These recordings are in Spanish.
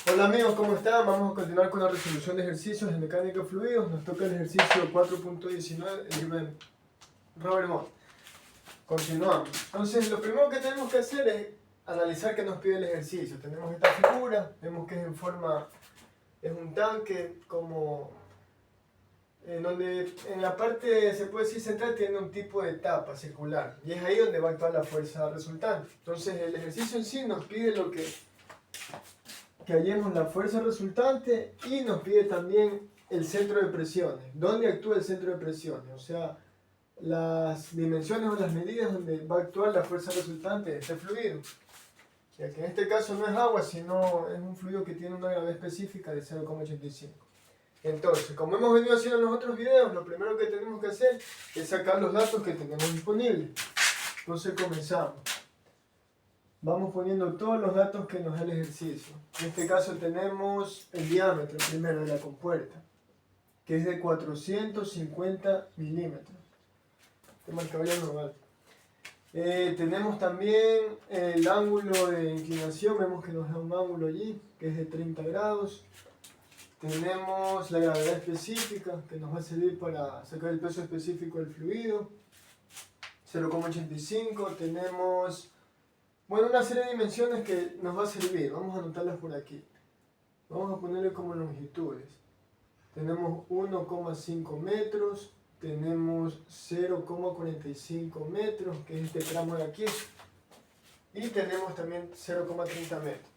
Hola amigos, ¿cómo están? Vamos a continuar con la resolución de ejercicios de mecánica de fluidos. Nos toca el ejercicio 4.19, el libro de Robert Mott. Continuamos. Entonces, lo primero que tenemos que hacer es analizar qué nos pide el ejercicio. Tenemos esta figura, vemos que es un tanque como donde en la parte, se puede decir central, tiene un tipo de tapa circular. Y es ahí donde va a actuar la fuerza resultante. Entonces, el ejercicio en sí nos pide que hallemos la fuerza resultante y nos pide también el centro de presiones. ¿Dónde actúa el centro de presiones? O sea, las dimensiones o las medidas donde va a actuar la fuerza resultante de este fluido. Ya que en este caso no es agua, sino es un fluido que tiene una gravedad específica de 0,85. Entonces, como hemos venido haciendo en los otros videos, lo primero que tenemos que hacer es sacar los datos que tenemos disponibles. Entonces comenzamos. Vamos poniendo todos los datos que nos da el ejercicio. En este caso tenemos el diámetro primero de la compuerta, que es de 450 milímetros. Este marcador ya no vale. Tenemos también el ángulo de inclinación, vemos que nos da un ángulo allí, que es de 30 grados. Tenemos la gravedad específica, que nos va a servir para sacar el peso específico del fluido, 0,85. Tenemos una serie de dimensiones que nos va a servir. Vamos a anotarlas por aquí. Vamos a ponerle como longitudes. Tenemos 1,5 metros. Tenemos 0,45 metros, que es este tramo de aquí. Y tenemos también 0,30 metros.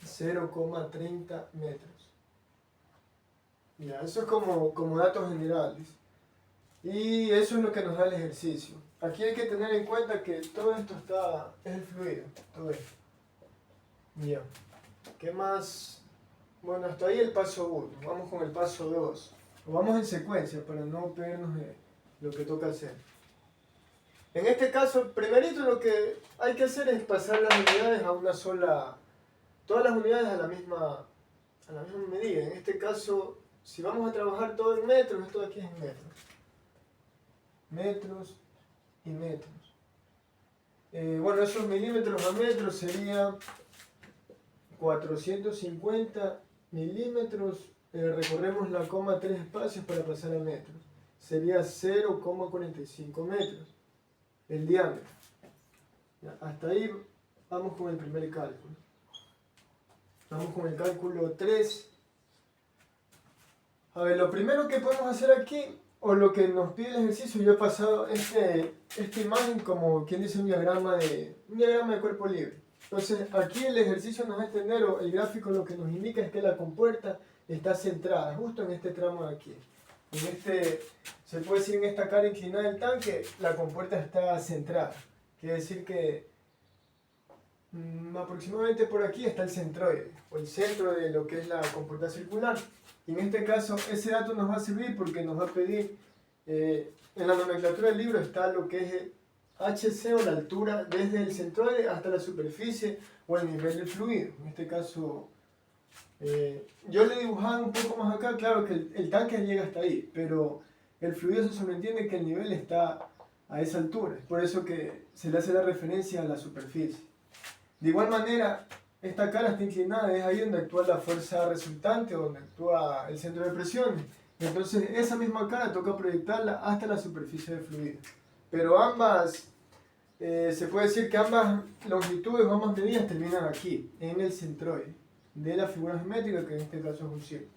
0,30 metros. Ya, eso es como datos generales. Y eso es lo que nos da el ejercicio. Aquí hay que tener en cuenta que todo esto es el fluido, todo esto. Bien. ¿Qué más? Bueno, hasta ahí el paso 1. Vamos con el paso 2. Vamos en secuencia para no perdernos de lo que toca hacer. En este caso, primerito lo que hay que hacer es pasar las unidades a una sola, todas las unidades a la misma medida. En este caso, si vamos a trabajar todo en metros, esto de aquí es en metros. Metros y metros. Esos milímetros a metros sería 450 milímetros. Recorremos la coma 3 espacios para pasar a metros. Sería 0,45 metros el diámetro. Ya, hasta ahí vamos con el primer cálculo. Vamos con el cálculo 3. A ver, lo primero que podemos hacer aquí, o lo que nos pide el ejercicio, yo he pasado esta imagen como quien dice un diagrama de cuerpo libre. Entonces aquí el ejercicio nos va a entender, o el gráfico lo que nos indica es que la compuerta está centrada justo en este tramo de aquí. Se puede decir en esta cara inclinada del tanque, la compuerta está centrada. Quiere decir que aproximadamente por aquí está el centroide, o el centro de lo que es la compuerta circular. Y en este caso ese dato nos va a servir porque nos va a pedir, en la nomenclatura del libro está lo que es el HC, o la altura desde el centroide hasta la superficie o el nivel del fluido. En este caso, yo le he dibujado un poco más acá, claro que el tanque llega hasta ahí, pero el fluido se sobreentiende que el nivel está a esa altura. Es por eso que se le hace la referencia a la superficie. De igual manera, esta cara está inclinada, es ahí donde actúa la fuerza resultante, donde actúa el centro de presión. Entonces, esa misma cara toca proyectarla hasta la superficie del fluido. Pero se puede decir que ambas longitudes o ambas medidas terminan aquí, en el centroide de la figura geométrica, que en este caso es un círculo.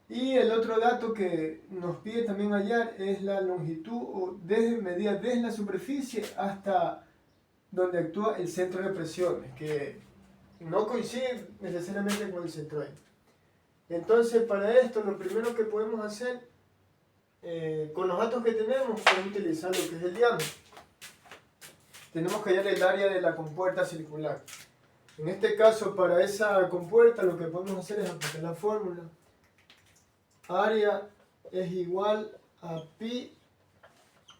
Y el otro dato que nos pide también hallar es la longitud medida desde la superficie hasta donde actúa el centro de presiones, que no coincide necesariamente con el centroide. Entonces, para esto, lo primero que podemos hacer, con los datos que tenemos, es utilizar lo que es el diámetro. Tenemos que hallar el área de la compuerta circular. En este caso, para esa compuerta, lo que podemos hacer es aplicar la fórmula. Área es igual a pi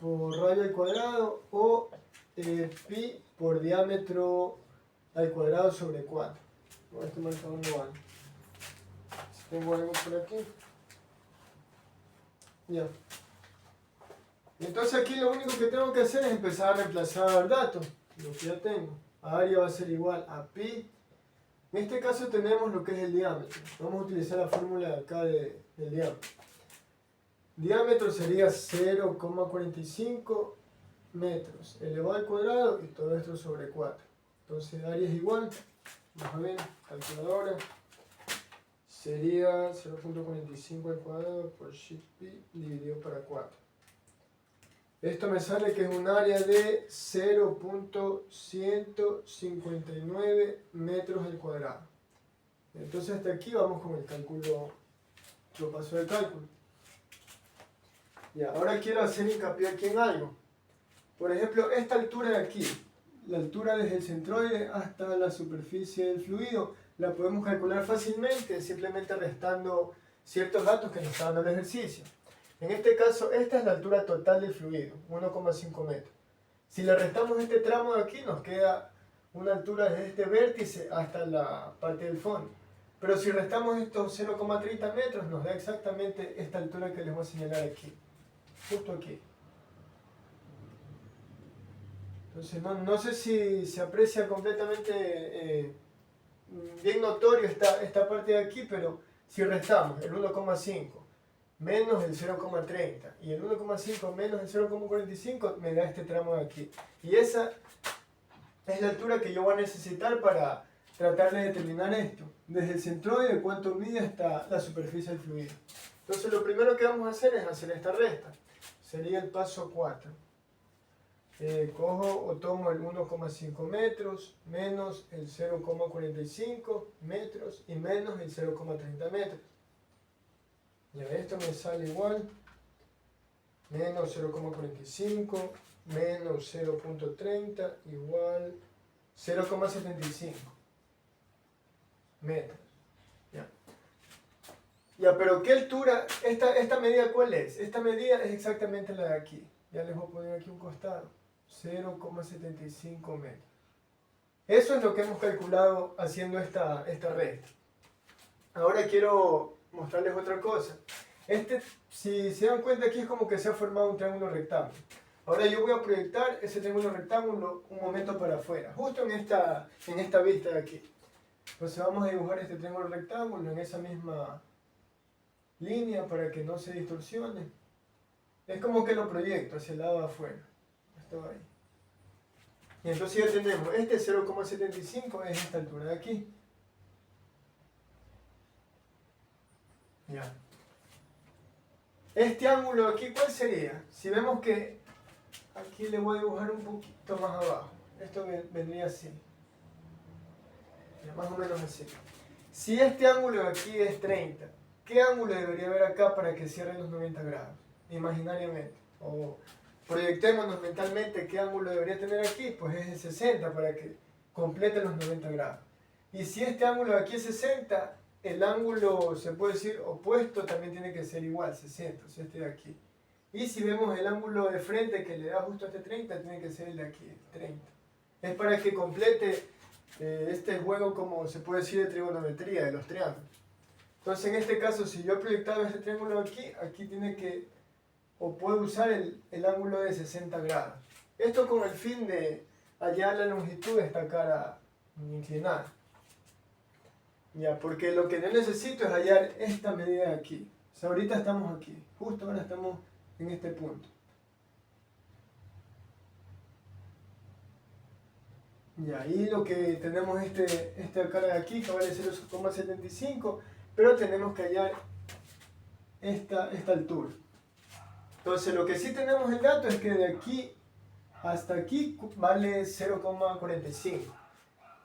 por radio al cuadrado, o pi por diámetro al cuadrado sobre 4. Este marcador no vale. Si tengo algo por aquí. Ya. Entonces aquí lo único que tengo que hacer es empezar a reemplazar datos. Lo que ya tengo. Área va a ser igual a pi En este caso tenemos lo que es el diámetro. Vamos a utilizar la fórmula de acá del diámetro. Diámetro sería 0,45 metros elevado al cuadrado y todo esto sobre 4. Entonces área es igual, vamos a ver, calculadora, sería 0,45 al cuadrado por pi dividido para 4. Esto me sale que es un área de 0,159 metros al cuadrado. Entonces hasta aquí vamos con el cálculo, lo paso del cálculo. Y ahora quiero hacer hincapié aquí en algo. Por ejemplo, esta altura de aquí, la altura desde el centroide hasta la superficie del fluido, la podemos calcular fácilmente simplemente restando ciertos datos que nos está dando el ejercicio. En este caso, esta es la altura total del fluido, 1,5 metros. Si le restamos este tramo de aquí, nos queda una altura desde este vértice hasta la parte del fondo. Pero si restamos estos 0,30 metros, nos da exactamente esta altura que les voy a señalar aquí, justo aquí. Entonces, no sé si se aprecia completamente bien notorio esta parte de aquí, pero si restamos el 1,5 menos el 0,30 y el 1,5 menos el 0,45 me da este tramo de aquí. Y esa es la altura que yo voy a necesitar para tratar de determinar esto. Desde el centroide, cuánto mide hasta la superficie del fluido. Entonces lo primero que vamos a hacer es hacer esta resta. Sería el paso 4. Cojo o tomo el 1,5 metros menos el 0,45 metros y menos el 0,30 metros. Y esto me sale igual, menos 0,45 menos 0,30 igual 0,75 metros. Ya, pero ¿qué altura? ¿Esta medida cuál es? Esta medida es exactamente la de aquí. Ya les voy a poner aquí un costado. 0,75 metros. Eso es lo que hemos calculado haciendo esta resta. Ahora quiero mostrarles otra cosa. Si se dan cuenta, aquí es como que se ha formado un triángulo rectángulo. Ahora yo voy a proyectar ese triángulo rectángulo un momento para afuera, justo en esta vista de aquí. Entonces vamos a dibujar este triángulo rectángulo en esa misma línea para que no se distorsione. Es como que lo proyecto hacia el lado de afuera. Esto ahí. Y entonces ya tenemos, este 0,75 es esta altura de aquí. Ya. Este ángulo aquí, ¿cuál sería? Si vemos que aquí le voy a dibujar un poquito más abajo. Esto vendría así. Ya, más o menos así. Si este ángulo de aquí es 30, ¿qué ángulo debería haber acá para que cierre los 90 grados? Imaginariamente. O proyectémonos mentalmente qué ángulo debería tener aquí, pues es el 60 para que complete los 90 grados. Y si este ángulo de aquí es 60, el ángulo, se puede decir, opuesto también tiene que ser igual, 60, o sea, este de aquí. Y si vemos el ángulo de frente que le da justo a este 30, tiene que ser el de aquí, 30. Es para que complete este juego, como se puede decir, de trigonometría, de los triángulos. Entonces, en este caso, si yo he proyectado este triángulo aquí tiene que, o puedo usar el ángulo de 60 grados. Esto con el fin de hallar la longitud de esta cara inclinada. Ya, porque lo que yo necesito es hallar esta medida de aquí. O sea, ahorita estamos aquí, justo ahora estamos en este punto. Y ahí lo que tenemos esta cara de aquí que vale 0,75, pero tenemos que hallar esta altura. Entonces lo que sí tenemos el dato es que de aquí hasta aquí vale 0,45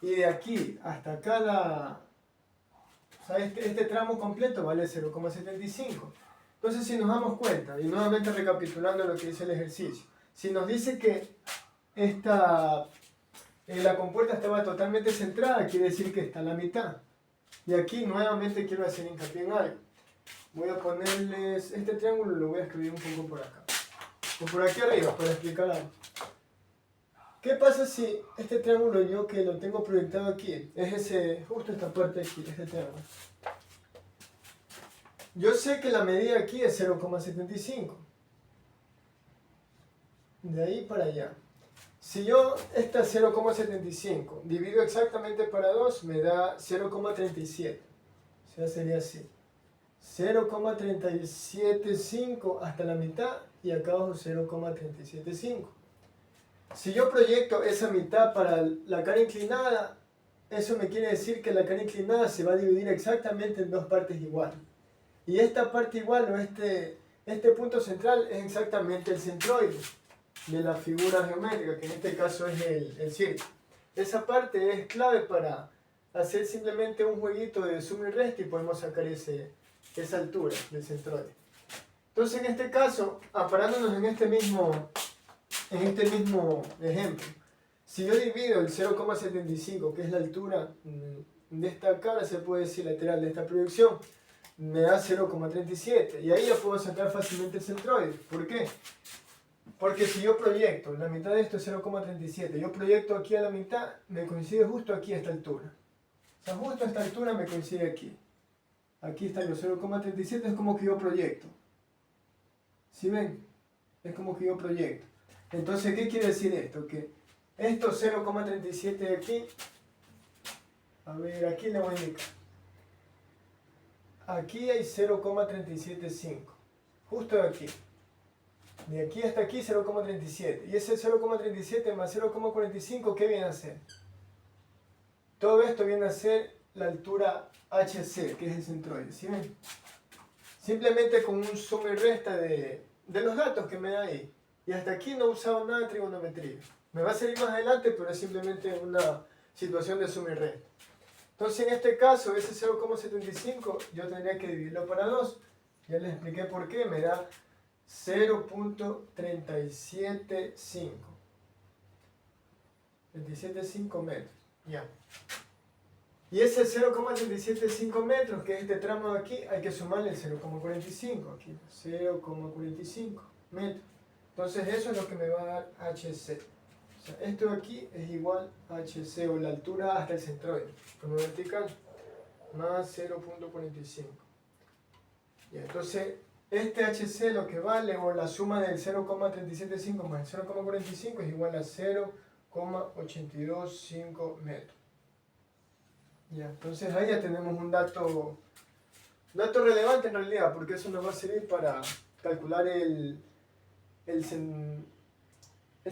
y de aquí hasta acá o sea, este tramo completo vale 0,75. Entonces si nos damos cuenta, y nuevamente recapitulando lo que dice el ejercicio, si nos dice que la compuerta estaba totalmente centrada, quiere decir que está a la mitad. Y aquí nuevamente quiero hacer hincapié en algo. Voy a ponerles este triángulo, lo voy a escribir un poco por acá. O por aquí arriba, para explicar algo. ¿Qué pasa si este triángulo yo que lo tengo proyectado aquí, es justo esta parte de aquí, este triángulo? Yo sé que la medida aquí es 0,75. De ahí para allá. Si yo esta 0,75 divido exactamente para 2, me da 0,37. O sea, sería así. 0,375 hasta la mitad y acá abajo 0,375. Si yo proyecto esa mitad para la cara inclinada, eso me quiere decir que la cara inclinada se va a dividir exactamente en dos partes iguales. Y esta parte igual, o este punto central, es exactamente el centroide de la figura geométrica, que en este caso es el círculo. Esa parte es clave para hacer simplemente un jueguito de suma y resta y podemos sacar esa altura del centroide. Entonces en este caso, amparándonos en este mismo ejemplo, si yo divido el 0,75, que es la altura de esta cara, se puede decir lateral de esta proyección, me da 0,37 y ahí ya puedo sacar fácilmente el centroide. ¿Por qué? Porque si yo proyecto, la mitad de esto es 0,37, yo proyecto aquí a la mitad, me coincide justo aquí a esta altura. O sea, justo a esta altura me coincide aquí. Aquí está los 0,37, es como que yo proyecto. ¿Sí ven? Es como que yo proyecto. Entonces, ¿qué quiere decir esto? Que estos 0,37 de aquí, a ver, aquí le voy a indicar. Aquí hay 0,375, justo de aquí. De aquí hasta aquí 0,37. Y ese 0,37 más 0,45, ¿qué viene a ser? Todo esto viene a ser la altura HC, que es el centroide. ¿Sí ven? Simplemente con un suma y resta de los datos que me da ahí. Y hasta aquí no he usado nada de trigonometría. Me va a salir más adelante, pero es simplemente una situación de suma y resta. Entonces en este caso, ese 0,75 yo tendría que dividirlo para 2. Ya les expliqué por qué. Me da 0.375. 37,5 metros. Ya. Y ese 0,375 metros, que es este tramo de aquí, hay que sumarle el 0,45. Aquí, 0,45 metros. Entonces eso es lo que me va a dar HC. O sea, esto de aquí es igual a HC, o la altura hasta el centroide, como vertical, más 0.45. Y entonces, este HC lo que vale, o la suma del 0,375 más el 0,45 es igual a 0,825 metros. Ya, entonces ahí ya tenemos un dato relevante en realidad, porque eso nos va a servir para calcular el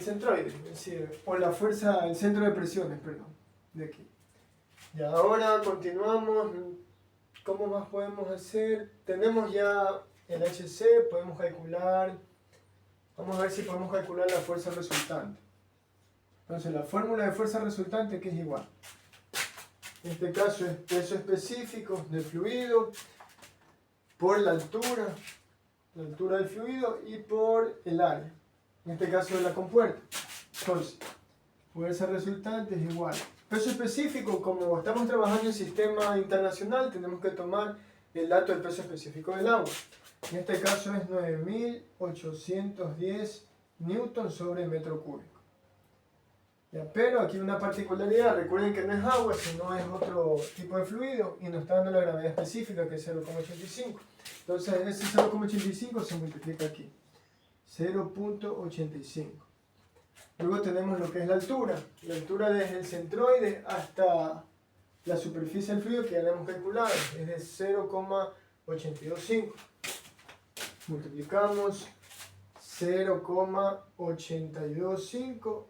centroide, es decir, o la fuerza, el centro de presiones, perdón, de aquí. Y ahora continuamos. ¿Cómo más podemos hacer? Tenemos ya el HC, podemos calcular, vamos a ver si podemos calcular la fuerza resultante. Entonces la fórmula de fuerza resultante, que es igual. En este caso es peso específico del fluido por la altura del fluido y por el área. En este caso de la compuerta. Entonces, fuerza resultante es igual. Peso específico, como estamos trabajando en sistema internacional, tenemos que tomar el dato del peso específico del agua. En este caso es 9.810 newton sobre metro cúbico. Ya, pero aquí una particularidad, recuerden que no es agua, sino es otro tipo de fluido y nos está dando la gravedad específica, que es 0,85. Entonces ese 0,85 se multiplica aquí. 0.85. Luego tenemos lo que es la altura desde el centroide hasta la superficie del fluido, que ya la hemos calculado, es de 0,825. Multiplicamos 0,825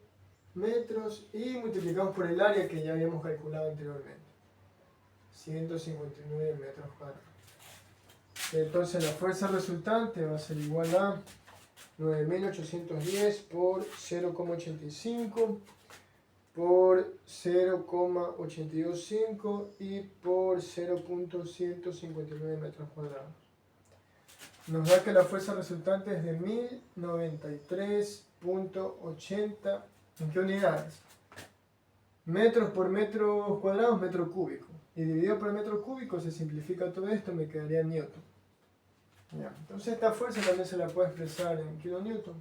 metros y multiplicamos por el área que ya habíamos calculado anteriormente, 159 metros cuadrados. Entonces la fuerza resultante va a ser igual a 9.810 por 0,85 por 0,825 y por 0.159 metros cuadrados. Nos da que la fuerza resultante es de 1093.80. ¿En qué unidades? Metros por metros cuadrados, metro cúbico. Y dividido por metro cúbico se simplifica todo esto, me quedaría en newton. Ya. Entonces esta fuerza también se la puede expresar en kilonewton.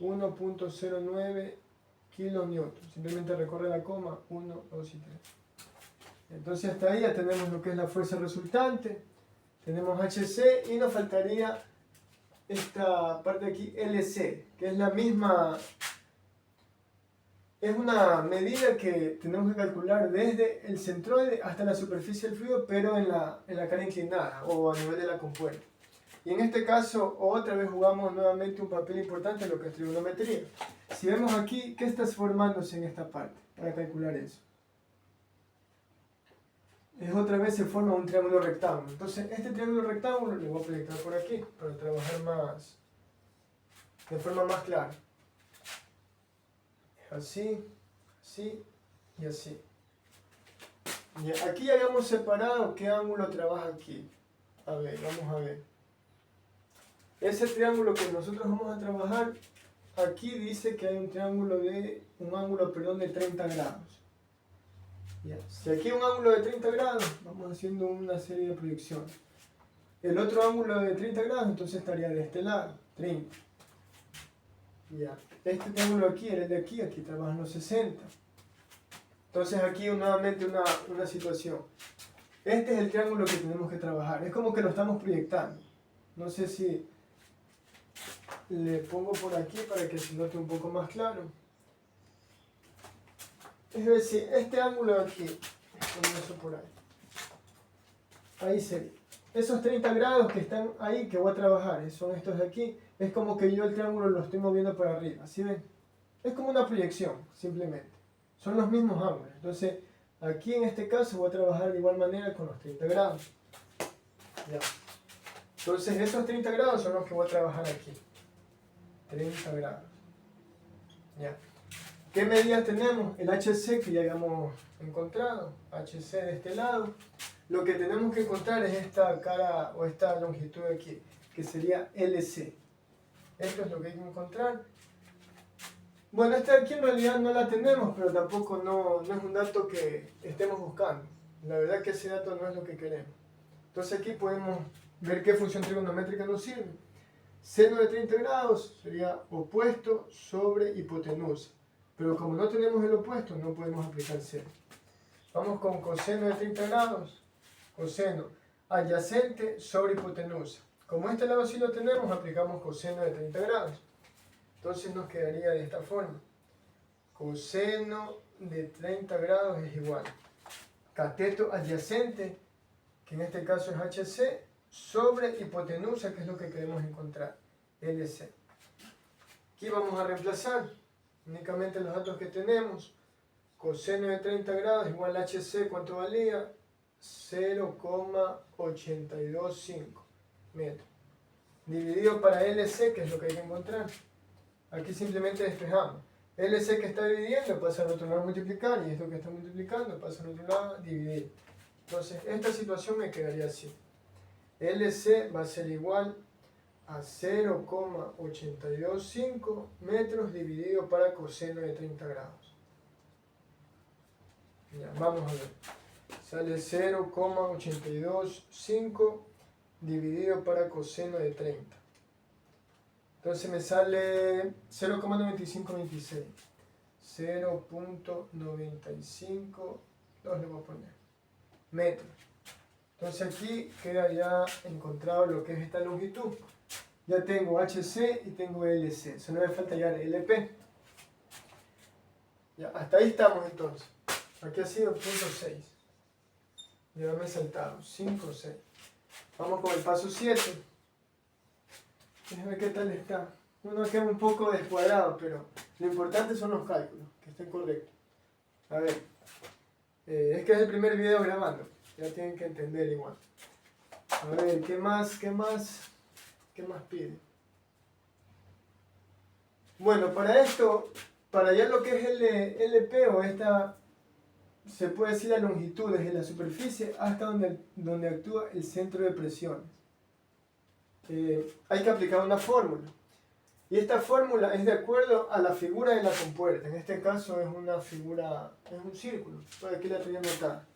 1.09 kilonewton. Simplemente recorre la coma 1, 2 y 3. Entonces hasta ahí ya tenemos lo que es la fuerza resultante. Tenemos HC y nos faltaría esta parte de aquí, LC, que es la misma es una medida que tenemos que calcular desde el centroide hasta la superficie del fluido, pero en la cara inclinada o a nivel de la compuerta. Y en este caso, otra vez jugamos nuevamente un papel importante en lo que es trigonometría. Si vemos aquí, ¿qué está formándose en esta parte para calcular eso? Otra vez se forma un triángulo rectángulo. Entonces, este triángulo rectángulo lo voy a proyectar por aquí para trabajar de forma más clara. Así, así y así. Y aquí ya habíamos separado qué ángulo trabaja aquí. A ver, vamos a ver. Ese triángulo que nosotros vamos a trabajar, aquí dice que hay un ángulo de 30 grados. Ya. Si aquí hay un ángulo de 30 grados, vamos haciendo una serie de proyecciones. El otro ángulo de 30 grados, entonces estaría de este lado, 30. Ya. Este triángulo aquí era el de aquí, aquí trabajan los 60. Entonces aquí nuevamente una situación. Este es el triángulo que tenemos que trabajar. Es como que lo estamos proyectando. No sé si le pongo por aquí para que se note un poco más claro. Es decir, este ángulo de aquí, pongo eso por ahí. Ahí sería. Esos 30 grados que están ahí, que voy a trabajar, son estos de aquí. Es como que yo el triángulo lo estoy moviendo para arriba, ¿sí ven? Es como una proyección, simplemente. Son los mismos ángulos. Entonces, aquí en este caso voy a trabajar de igual manera con los 30 grados. Ya. Entonces, esos 30 grados son los que voy a trabajar aquí. 30 grados. Ya. ¿Qué medidas tenemos? El HC que ya habíamos encontrado. HC de este lado. Lo que tenemos que encontrar es esta cara o esta longitud de aquí, que sería LC. Esto es lo que hay que encontrar. Bueno, esta de aquí en realidad no la tenemos, pero tampoco no es un dato que estemos buscando. La verdad que ese dato no es lo que queremos. Entonces aquí podemos ver qué función trigonométrica nos sirve. Seno de 30 grados sería opuesto sobre hipotenusa. Pero como no tenemos el opuesto, no podemos aplicar seno. Vamos con coseno de 30 grados. Coseno adyacente sobre hipotenusa. Como este lado sí lo tenemos, aplicamos coseno de 30 grados. Entonces nos quedaría de esta forma. Coseno de 30 grados es igual. Cateto adyacente, que en este caso es HC, sobre hipotenusa, que es lo que queremos encontrar, LC. Aquí vamos a reemplazar únicamente los datos que tenemos. Coseno de 30 grados igual a HC, ¿cuánto valía? 0,825 metros. Dividido para LC, que es lo que hay que encontrar. Aquí simplemente despejamos. LC que está dividiendo pasa al otro lado a multiplicar, y esto que está multiplicando pasa al otro lado a dividir. Entonces, esta situación me quedaría así. LC va a ser igual a 0,825 metros dividido para coseno de 30 grados. Ya, vamos a ver. Sale 0,825 dividido para coseno de 30. Entonces me sale 0,9526. 0,95, le voy a poner, metros. Entonces aquí queda ya encontrado lo que es esta longitud. Ya tengo HC y tengo LC. Solo me falta ya LP. Ya, hasta ahí estamos entonces. Aquí ha sido 0.6. Ya me he saltado. 5, 6. Vamos con el paso 7. Déjame ver qué tal está. Uno queda un poco descuadrado, pero lo importante son los cálculos, que estén correctos. A ver, es que es el primer video grabando, ya tienen que entender igual. A ver, ¿qué más pide? Bueno, para esto, para ya lo que es el LP o esta, se puede decir la longitud desde la superficie hasta donde actúa el centro de presiones. Hay que aplicar una fórmula. Y esta fórmula es de acuerdo a la figura de la compuerta. En este caso es una figura, es un círculo. Por aquí la tenía anotada.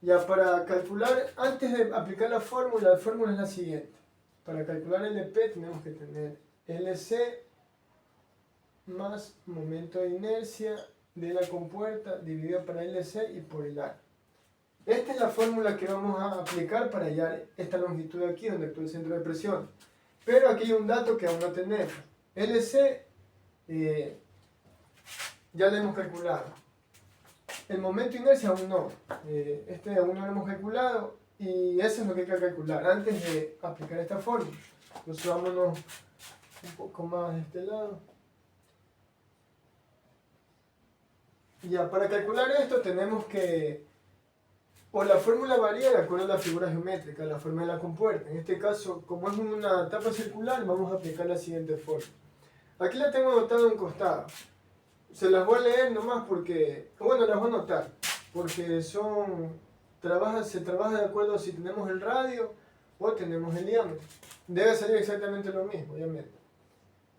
Ya para calcular, antes de aplicar la fórmula es la siguiente. Para calcular LP tenemos que tener LC más momento de inercia de la compuerta dividido para LC y por el área. Esta es la fórmula que vamos a aplicar para hallar esta longitud de aquí donde actúa el centro de presión. Pero aquí hay un dato que aún no tenemos. LC ya lo hemos calculado. El momento de inercia aún no. Este aún no lo hemos calculado y eso es lo que hay que calcular antes de aplicar esta fórmula. Entonces vámonos un poco más de este lado. Ya, para calcular esto tenemos que, o la fórmula varía de acuerdo a la figura geométrica, la forma de la compuerta. En este caso, como es una tapa circular, vamos a aplicar la siguiente fórmula. Aquí la tengo anotada a un costado. Se las voy a leer nomás porque, bueno, las voy a anotar, porque se trabaja de acuerdo a si tenemos el radio o tenemos el diámetro. Debe salir exactamente lo mismo, obviamente.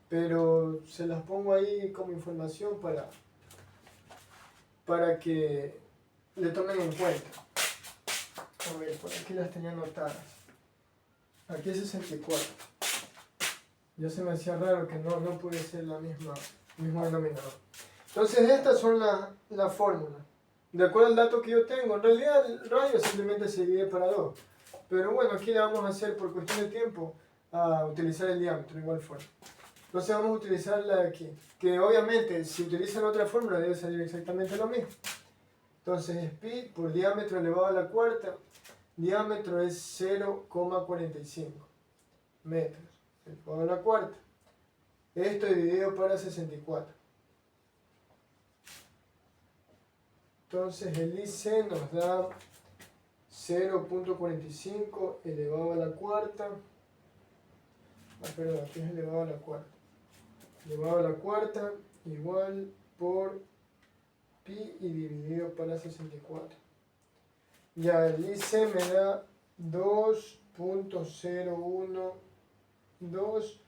Pero se las pongo ahí como información para que le tomen en cuenta. A ver, por aquí las tenía anotadas. Aquí es 64. Ya se me hacía raro que no puede ser la mismo denominador. Entonces estas son las fórmulas. De acuerdo al dato que yo tengo, en realidad el radio simplemente se divide para 2. Pero bueno, aquí le vamos a hacer por cuestión de tiempo a utilizar el diámetro de igual forma. Entonces vamos a utilizar la de aquí, que obviamente si utilizan otra fórmula debe salir exactamente lo mismo. Entonces es pi por diámetro elevado a la cuarta, diámetro es 0,45 metros elevado a la cuarta. Esto dividido para 64. Entonces el IC nos da 0,45 elevado a la cuarta. Perdón, aquí es elevado a la cuarta. Elevado a la cuarta igual por pi y dividido para 64. Ya el IC me da 2.012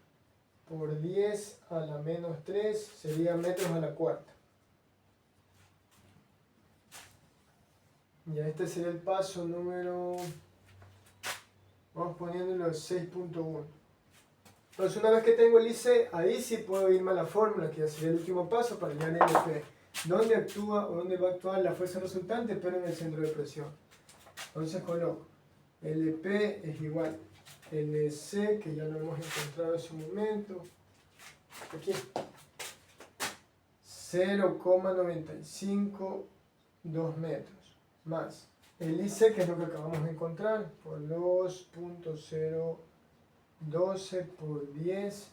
por 10 a la menos 3 sería metros a la cuarta. Ya este sería el paso número, vamos poniéndolo 6.1. Entonces una vez que tengo el IC, ahí sí puedo irme a la fórmula, que ya sería el último paso para hallar el LP. ¿Dónde actúa o dónde va a actuar la fuerza resultante? Pero en el centro de presión. Entonces coloco LP es igual LC, que ya lo hemos encontrado en su momento. Aquí. 0,952 metros. Más el IC, que es lo que acabamos de encontrar, por 2.012 por 10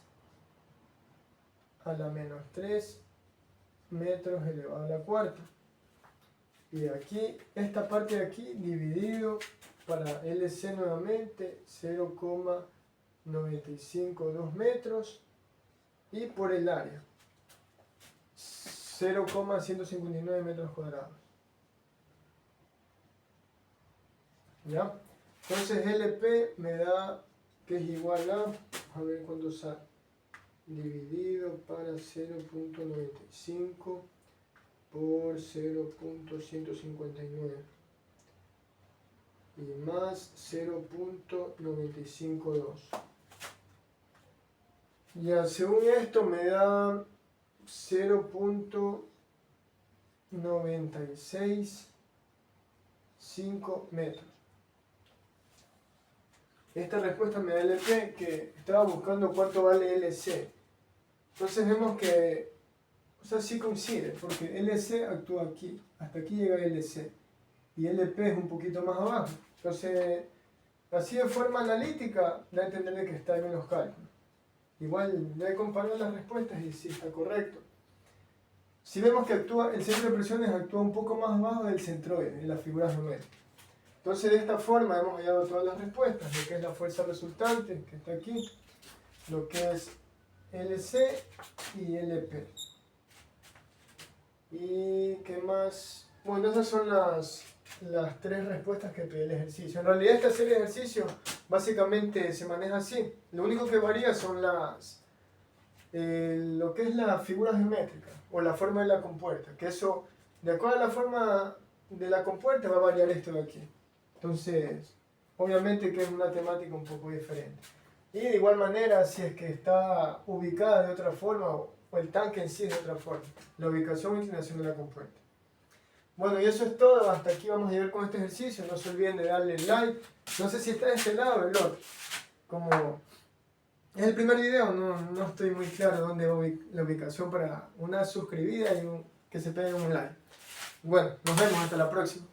a la menos 3 metros elevado a la cuarta. Y aquí, esta parte de aquí, dividido para LC nuevamente, 0,952 metros. Y por el área, 0,159 metros cuadrados. ¿Ya? Entonces LP me da que es igual a ver cuánto sale, dividido para 0.95 por 0.159 y más 0.952. Ya, según esto me da 0.965 metros. Esta respuesta me da LP, que estaba buscando cuánto vale LC. Entonces vemos que, o sea, sí coincide, porque LC actúa aquí, hasta aquí llega LC, y LP es un poquito más abajo. Entonces, así de forma analítica, da a entender que está bien los cálculos. Igual, ya he comparado las respuestas y sí está correcto. Si vemos que el centro de presiones actúa un poco más abajo del centroide, en la figura geométrica. Entonces de esta forma hemos hallado todas las respuestas, lo que es la fuerza resultante, que está aquí, lo que es LC y LP. ¿Y qué más? Bueno, esas son las 3 respuestas que pide el ejercicio. En realidad esta serie de ejercicios básicamente se maneja así. Lo único que varía son lo que es la figura geométrica o la forma de la compuerta, que eso, de acuerdo a la forma de la compuerta, va a variar esto de aquí. Entonces, obviamente que es una temática un poco diferente. Y de igual manera, si es que está ubicada de otra forma o el tanque en sí es de otra forma, la ubicación e inclinación de la compuerta. Bueno, y eso es todo. Hasta aquí vamos a llegar con este ejercicio. No se olviden de darle like. No sé si está de este lado o del otro. Como es el primer video, no estoy muy claro dónde va la ubicación para una suscribida y que que se peguen un like. Bueno, nos vemos hasta la próxima.